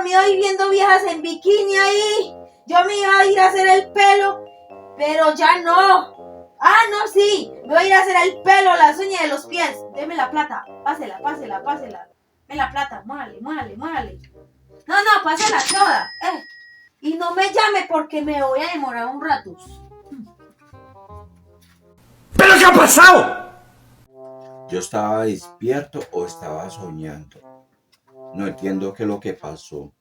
dormido y viendo viejas en bikini ahí. Yo me iba a ir a hacer el pelo, pero ya no. Ah, no, sí. Me voy a ir a hacer el pelo, las uñas de los pies. Deme la plata. Pásela. Deme la plata. Muévale. No, pásela toda. Y no me llame porque me voy a demorar un rato. ¿Pero qué ha pasado? ¿Yo estaba despierto o estaba soñando? No entiendo qué es lo que pasó.